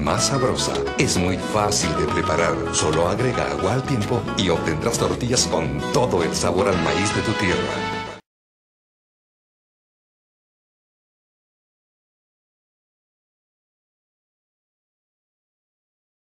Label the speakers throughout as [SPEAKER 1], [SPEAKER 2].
[SPEAKER 1] más sabrosa. Es muy fácil de preparar. Solo agrega agua al tiempo y obtendrás tortillas con todo el sabor al maíz de tu tierra.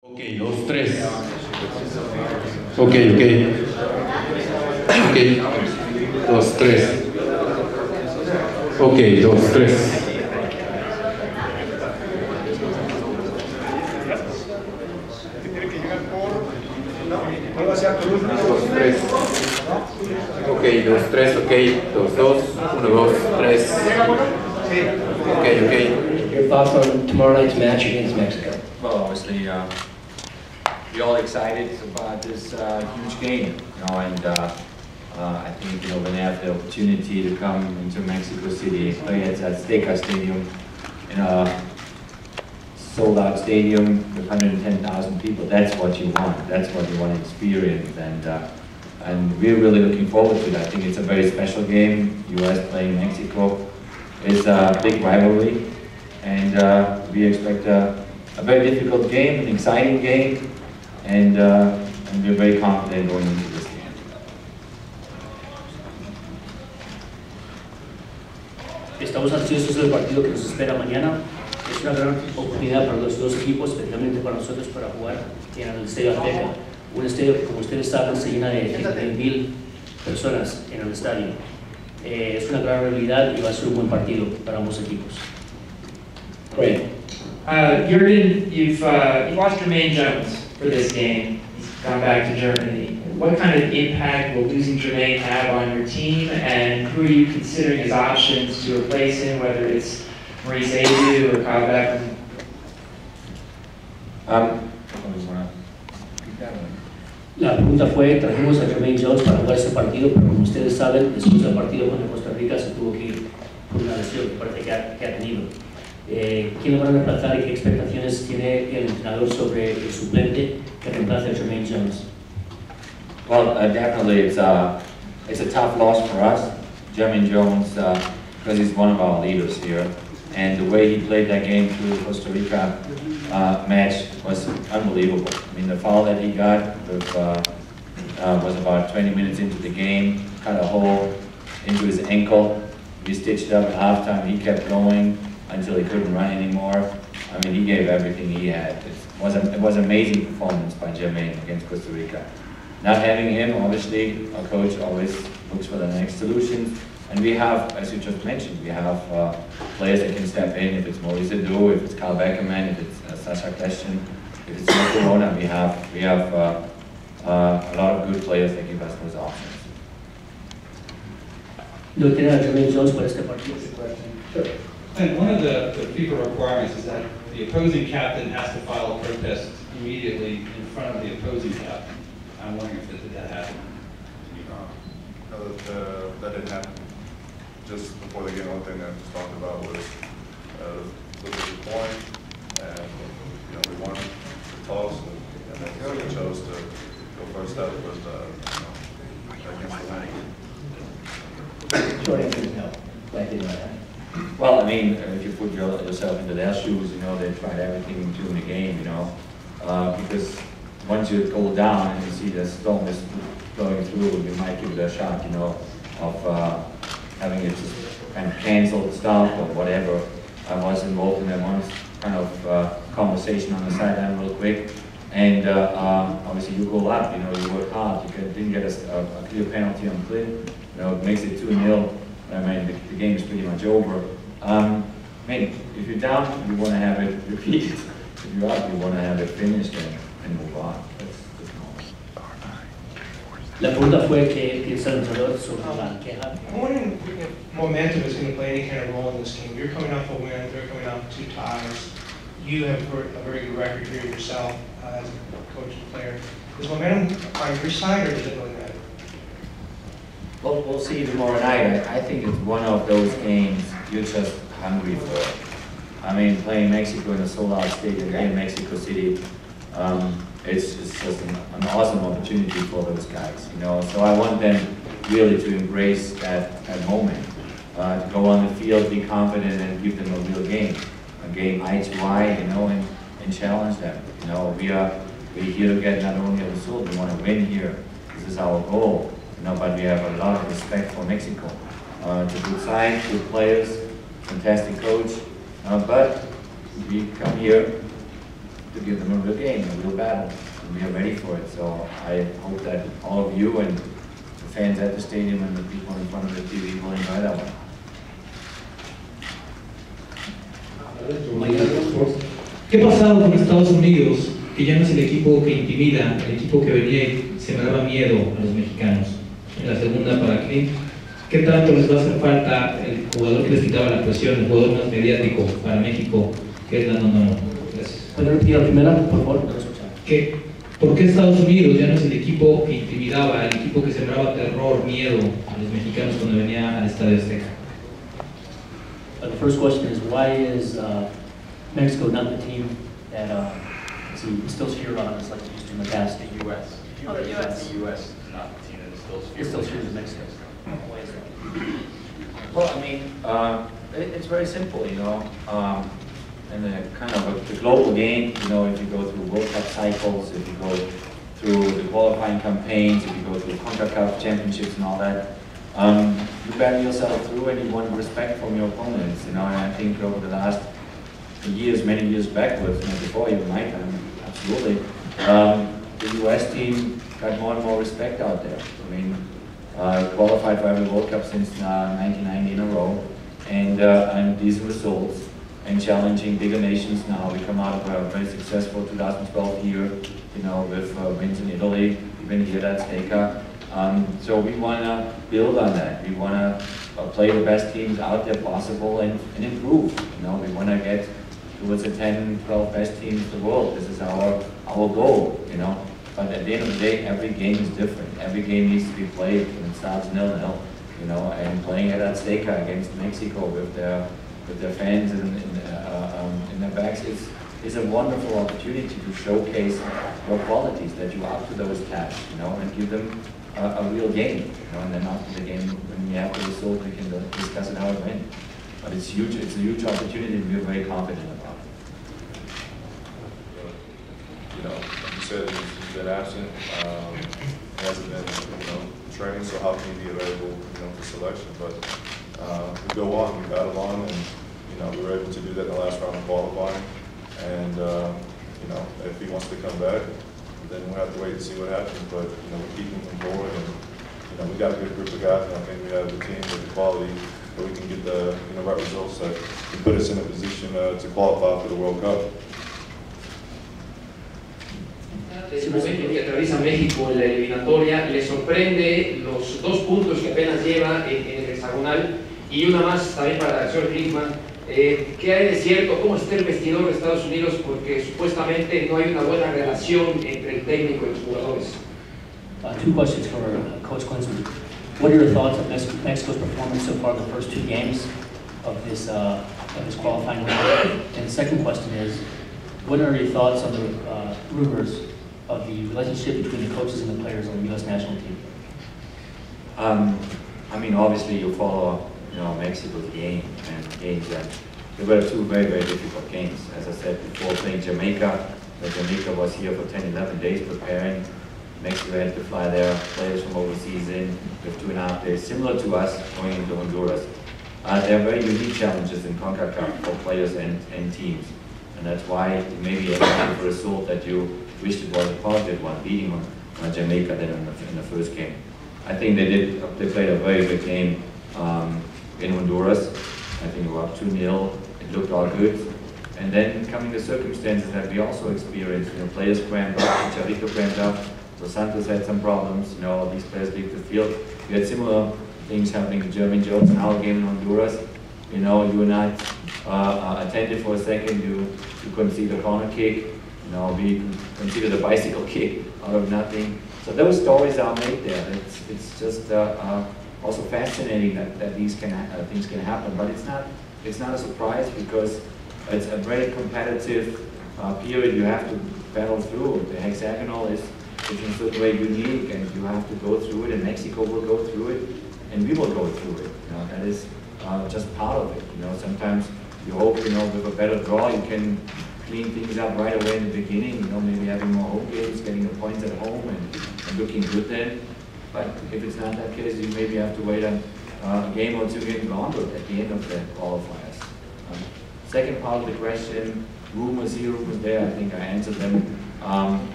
[SPEAKER 2] Ok, 2, 3. Ok. 2, 3. Ok, 2, 3. Ok, 2, 3, ok, 2, 2, 1, 2, 3. Ok.
[SPEAKER 3] Your thoughts on tomorrow night's match against Mexico?
[SPEAKER 4] Well, obviously, we're all excited about this huge game, and I think, when they have the opportunity to come into Mexico City, play at Azteca Stadium, in a sold-out stadium with 110,000 people, that's what you want. That's what you want to experience, and we're really looking forward to that. I think it's a very special game. U.S. playing Mexico. It's a big rivalry, and we expect a very difficult game, an exciting game, and we're very confident going into this game.
[SPEAKER 3] Estamos ansiosos del partido que nos espera mañana. Es una gran oportunidad para los dos equipos, especialmente para nosotros, para jugar en el Estadio Azteca. Un estadio que, como ustedes saben, se llena de 100,000 personas en el estadio. Es una gran realidad y va a ser un buen partido para ambos equipos.
[SPEAKER 5] Great. Jurgen, you've lost Jermaine Jones for this game. He's gone back to Germany. What kind of impact will losing Jermaine have on your team, and who are you considering as options to replace him, whether it's Maurice Aidoo or Kyle Beckman?
[SPEAKER 3] La pregunta fue, trajimos a Jermaine Jones para jugar ese partido, pero como ustedes saben, después del partido contra Costa Rica se tuvo que ir por una lesión que parece que ha tenido. ¿Quién lo va a reemplazar y qué expectaciones tiene el entrenador sobre el suplente que reemplace a Jermaine Jones?
[SPEAKER 4] Well, definitely it's a tough loss for us, Jermaine Jones, because he's one of our leaders here, and the way he played that game through the Costa Rica match was unbelievable. I mean, the foul that he got was about 20 minutes into the game, cut a hole into his ankle. We stitched up at halftime. He kept going until he couldn't run anymore. I mean, he gave everything he had. It was an amazing performance by Jermaine against Costa Rica. Not having him, obviously, our coach always looks for the next solutions. And we have, as you just mentioned, we have players that can step in. If it's Maurice Aidoo, if it's Kyle Beckerman, if it's Sasha Kleshin, if it's no Corona, we have a lot of good players that give us those options.
[SPEAKER 3] ¿Lo tiene a Jermaine Jones para este partido?
[SPEAKER 6] Sure. And one of the FIFA requirements is that the opposing captain has to file a protest immediately in front of the opposing captain. I'm wondering if did that happen?
[SPEAKER 7] No, that didn't happen. Just before the game, one thing that was talked about was look at the point, and we won the toss, and then we chose to go first up with against the
[SPEAKER 3] Short answer is no. That didn't happen.
[SPEAKER 4] Well, I mean, if you put yourself into their shoes, they tried everything to win the game, because once you go down and you see the storm is going through, you might give it a shot, of having it just kind of canceled, stopped, or whatever. I was involved in that one kind of conversation on the sideline real quick, and obviously you go up, you work hard, didn't get a clear penalty on Clint, it makes it 2-0. I mean, the game is pretty much over. I mean, if you're down, you want to have it repeated. If you're up, you want to have it finished and move on. That's normal.
[SPEAKER 3] La pregunta fue que piensa el entrenador sobre la queja.
[SPEAKER 8] I'm wondering if momentum is going to play any kind of role in this game. You're coming off a win, they're coming off 2 ties. You have a very good record here yourself as a coach and player. Is momentum on your side, or does it really matter?
[SPEAKER 4] Well, we'll see tomorrow night. I think it's one of those games you're just hungry for. I mean, playing Mexico in a sold-out stadium in Mexico City, it's just an awesome opportunity for those guys, So I want them really to embrace that moment, to go on the field, be confident, and give them a real game eye to eye, and and challenge them. You know, we're here to get not only a result, we want to win here. This is our goal. You know, but we have a lot of respect for Mexico. It's a good side, good players, fantastic coach, but we come here to give them a real game, a real battle, and we are ready for it. So I hope that all of you and the fans at the stadium and the people in front of the TV will enjoy that one.
[SPEAKER 9] ¿Qué ha pasado con Estados Unidos, que ya no es el equipo que intimida, el equipo que venía y sembraba miedo a los mexicanos? En la segunda para Clint, ¿qué tanto les va a hacer falta el jugador que les quitaba la presión, el jugador más mediático para México, que es la no? Gracias.
[SPEAKER 3] ¿Puede repetir la primera, por favor?
[SPEAKER 9] ¿Por qué Estados Unidos ya no es el equipo que intimidaba, el equipo que sembraba terror, miedo a los mexicanos cuando venía al Estadio Azteca?
[SPEAKER 3] The first question is, why is Mexico not the team that instills fear on us like it used to in the past?
[SPEAKER 10] The U.S.
[SPEAKER 11] Oh, the U.S.
[SPEAKER 10] The U.S. is not the team that instills fear.
[SPEAKER 3] Instills fear in Mexico. Why is that?
[SPEAKER 4] Well, I mean, it's very simple, you know. And the kind of the global game, you know, if you go through World Cup cycles, if you go through the qualifying campaigns, if you go through CONCACAF championships and all that, you battle yourself through and you want respect from your opponents, you know. And I think over the last years, many years backwards, you know, before even my time, absolutely, the US team got more and more respect out there. I mean, qualified for every World Cup since 1990 in a row, and these results, and challenging bigger nations now. We come out of a very successful 2012 year, you know, with wins in Italy, even here at Azteca. So we want to build on that. We want to play the best teams out there possible and improve. You know, we want to get towards the 10, 12 best teams in the world. This is our goal, you know. But at the end of the day, every game is different. Every game needs to be played and it starts 0-0, you know. And playing at Azteca against Mexico with their fans in their backs is a wonderful opportunity to showcase your qualities, that you are up to those tasks, you know, and give them a real game, you know. And then after the game, when you have the result, we can discuss it how it went. But it's huge. It's a huge opportunity, and we're very confident about it.
[SPEAKER 7] You know, like you said, he's been absent. He hasn't been, you know, training. So how can he be available, you know, for selection? But we go on, we battle on, and you know, we were able to do that in the last round of qualifying. And you know, if he wants to come back, then we'll have to wait and see what happens. But you know, we're keeping him forward, and you know, we got a good group of guys, and I think we have the team with the quality that we can get the right results that can put us in a position to qualify for the World Cup.
[SPEAKER 5] El momento que atraviesa México en la eliminatoria, le sorprende los 2 puntos que apenas lleva en el hexagonal, y una más también para el señor Klinsmann. ¿Qué hay de cierto? ¿Cómo está el vestidor de Estados Unidos? Porque supuestamente no hay una buena relación entre el técnico y los jugadores.
[SPEAKER 3] 2 questions for Coach Klinsmann. What are your thoughts on Mexico's performance so far in the first 2 games of this qualifying round? And the second question is, what are your thoughts on the rumors of the relationship between the coaches and the players on the U.S. national team?
[SPEAKER 4] I mean, obviously you follow, you know, Mexico's game and games that they were 2 very, very difficult games. As I said before, playing Jamaica, Jamaica was here for 10, 11 days preparing. Mexico had to fly their players from overseas in with 2.5 days, similar to us going into Honduras. There are very unique challenges in CONCACAF for players and teams. And that's why maybe a result that you wished it was a positive one, beating Jamaica then in the first game. I think they played a very good game in Honduras. I think we were up 2-0. It looked all good. And then coming the circumstances that we also experienced, you know, players cramped up, Chicharito cramped up, Dos Santos had some problems, you know, these players leave the field. We had similar things happening to Jurgen in our game in Honduras. You know, you were not attentive for a second, you concede a corner kick, you know, we conceded a bicycle kick out of nothing. So those stories are made there. It's just also fascinating that these things can happen, but it's not a surprise because it's a very competitive period you have to battle through. The hexagonal is in a certain way unique, and you have to go through it, and Mexico will go through it, and we will go through it. You know, that is just part of it. You know, sometimes you hope, you know, with a better draw you can clean things up right away in the beginning, you know, maybe having more home games, getting the points at home and looking good then. But if it's not that case, you maybe have to wait a game or two games longer at the end of the qualifiers. Second part of the question, rumors here, rumors there, I think I answered them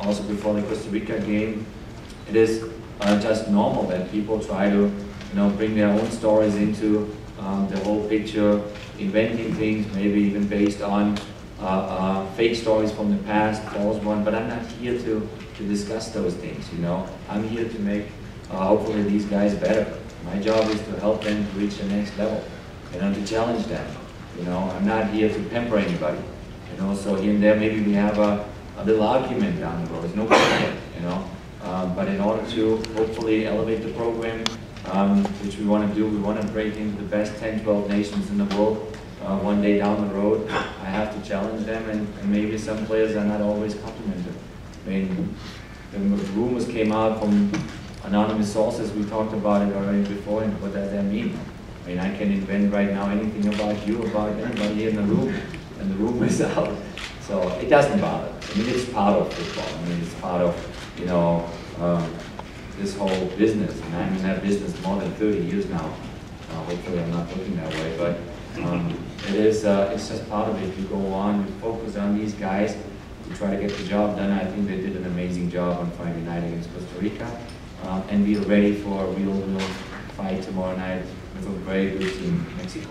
[SPEAKER 4] also before the Costa Rica game. It is just normal that people try to, bring their own stories into the whole picture, inventing things, maybe even based on fake stories from the past, false one. But I'm not here to discuss those things. I'm here to make hopefully these guys better. My job is to help them to reach the next level, to challenge them. I'm not here to pamper anybody. So here and there maybe we have a little argument down the road. There's no problem, but in order to hopefully elevate the program, which we want to do, we want to break into the best 10, 12 nations in the world one day down the road. I have to challenge them, and maybe some players are not always complimented. I mean, the rumors came out from anonymous sources. We talked about it already before, and what does that mean? I mean, I can invent right now anything about you, about anybody in the room, and the rumor is out. So it doesn't bother. I mean, it's part of football. I mean, it's part of, this whole business. And I'm in that business more than 30 years now. Hopefully I'm not looking that way, but it's just part of it. You go on, you focus on these guys to try to get the job done. I think they did an amazing job on Friday night against Costa Rica. And we are ready for a real fight tomorrow night with a very good team, Mexico.